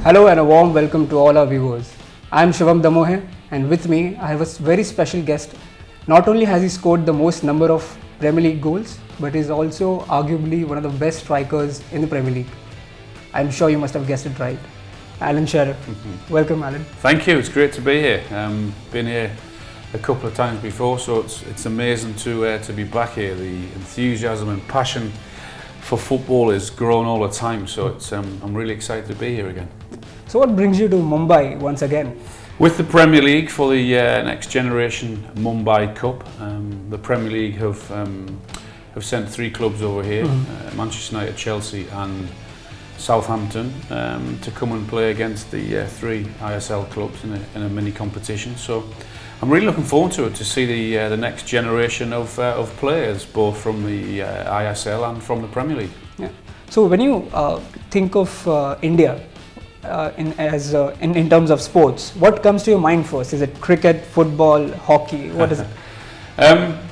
Hello and a warm welcome to all our viewers. I am Shivam Damohe and with me I have a very special guest. Not only has he scored the most number of Premier League goals, but is also arguably one of the best strikers in the Premier League. I am sure you must have guessed it right. Alan Shearer. Welcome, Alan. Thank you, it's great to be here. Been here a couple of times before, so it's amazing to be back here. The enthusiasm and passion for football is growing all the time, so I'm really excited to be here again. So what brings you to Mumbai once again? With the Premier League for the next generation Mumbai Cup. The Premier League have sent 3 clubs over here, Manchester United, Chelsea and Southampton, to come and play against the 3 ISL clubs in a mini competition. So I'm really looking forward to it, to see the next generation of players, both from the ISL and from the Premier League. Yeah. So when you think of India in terms of sports, what comes to your mind first? Is it cricket, football, hockey? What is it?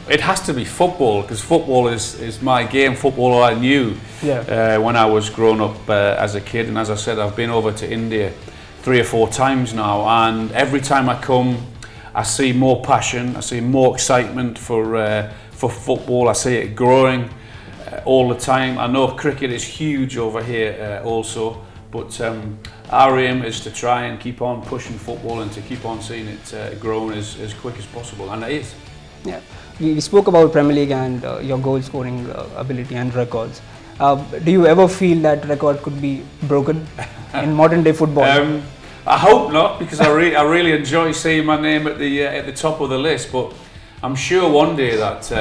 It has to be football, because football is my game. Football I knew when I was growing up as a kid, and as I said, I've been over to India 3 or 4 times now, and every time I come I see more passion, I see more excitement for football. I see it growing all the time. I know cricket is huge over here also, but our aim is to try and keep on pushing football and to keep on seeing it growing as quick as possible, and it is. Yeah, we spoke about Premier League and your goal scoring ability and records. Do you ever feel that record could be broken in modern day football? I hope not, because I really enjoy seeing my name at the top of the list. But I'm sure one day that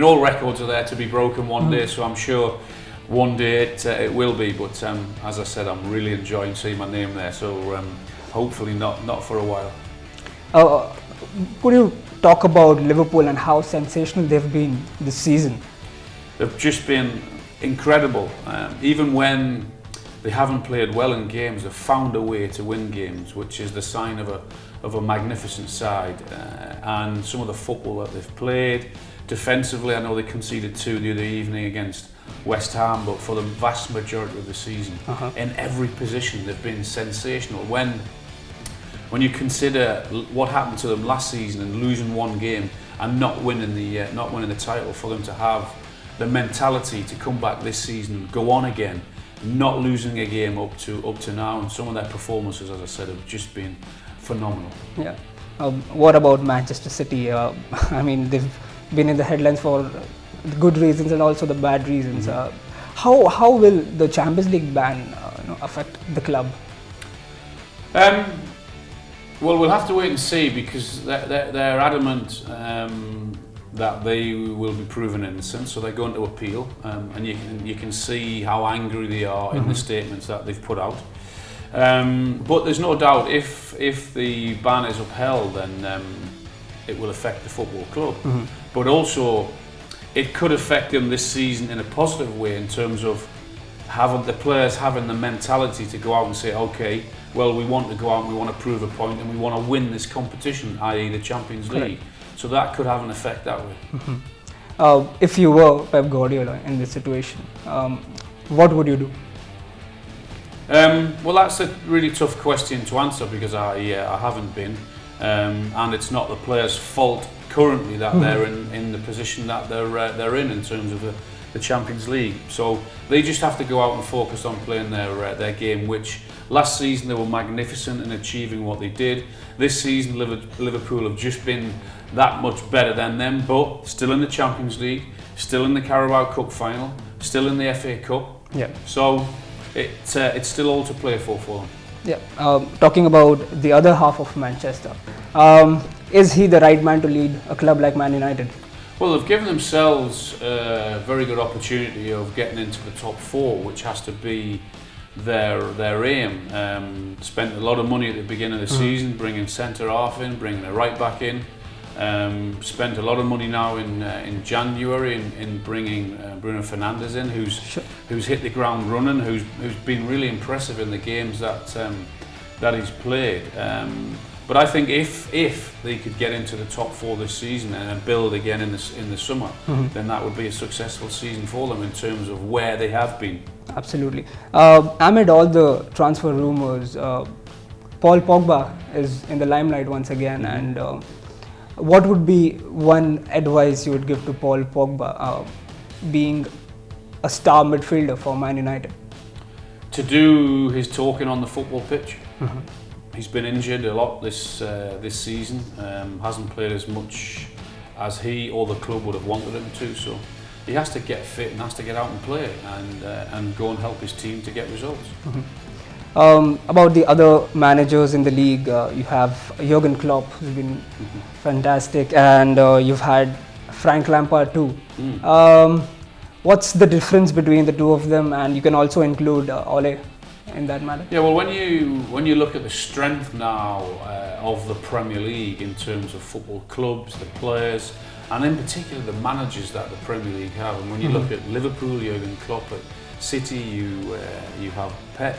all records are there to be broken one day. So I'm sure one day it will be. But as I said, I'm really enjoying seeing my name there. So hopefully not for a while. Could you talk about Liverpool and how sensational they've been this season? They've just been incredible. Even when they haven't played well in games, they've found a way to win games, which is the sign of a magnificent side. And some of the football that they've played defensively, I know they conceded 2 the other evening against West Ham, but for the vast majority of the season, in every position they've been sensational. When you consider what happened to them last season and losing 1 game and not winning the title, for them to have the mentality to come back this season and go on again, not losing a game up to now, and some of their performances, as I said, have just been phenomenal. Yeah. What about Manchester City? They've been in the headlines for the good reasons and also the bad reasons. How will the Champions League ban affect the club? Well, we'll have to wait and see, because they're adamant that they will be proven innocent, so they're going to appeal, and you can see how angry they are in the statements that they've put out. But there's no doubt if the ban is upheld, then it will affect the football club. But also it could affect them this season in a positive way, in terms of having the players having the mentality to go out and say, okay, well, we want to go out and we want to prove a point and we want to win this competition, i.e. the Champions League. So that could have an effect that way. If you were Pep Guardiola in this situation, what would you do? Well, that's a really tough question to answer, because I haven't been, and it's not the players' fault currently that they're in the position that they're in terms of the Champions League. So they just have to go out and focus on playing their game, which last season they were magnificent in achieving what they did. This season Liverpool have just been that much better than them, but still in the Champions League, still in the Carabao Cup final, still in the FA Cup. Yeah. So it's still all to play for them. Yeah. Talking about the other half of Manchester, is he the right man to lead a club like Man United? Well, they've given themselves a very good opportunity of getting into the top 4, which has to be their aim. Spent a lot of money at the beginning of the season, bringing centre half in, bringing a right back in. Spent a lot of money now in January in bringing Bruno Fernandes in, who's hit the ground running, who's been really impressive in the games that he's played. But I think if they could get into the top 4 this season and build again in the summer, then that would be a successful season for them in terms of where they have been. Absolutely. Amid all the transfer rumours, Paul Pogba is in the limelight once again, and what would be one advice you would give to Paul Pogba, being a star midfielder for Man United? To do his talking on the football pitch. He's been injured a lot this season, hasn't played as much as he or the club would have wanted him to, so he has to get fit and has to get out and play and go and help his team to get results. About the other managers in the league, you have Jurgen Klopp, who's been fantastic, and you've had Frank Lampard too. What's the difference between the two of them? And you can also include Ole in that matter. Yeah, well, when you look at the strength now of the Premier League in terms of football clubs, the players, and in particular the managers that the Premier League have, and when you look at Liverpool, Jurgen Klopp, at City, you have Pep,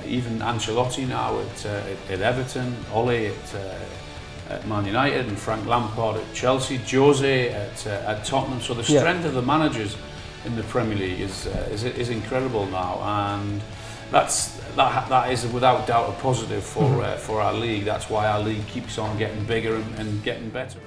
even Ancelotti now at Everton, Ole at Man United, and Frank Lampard at Chelsea, Jose at Tottenham. So the strength of the managers in the Premier League is incredible now, and that is without doubt a positive for our league. That's why our league keeps on getting bigger and getting better.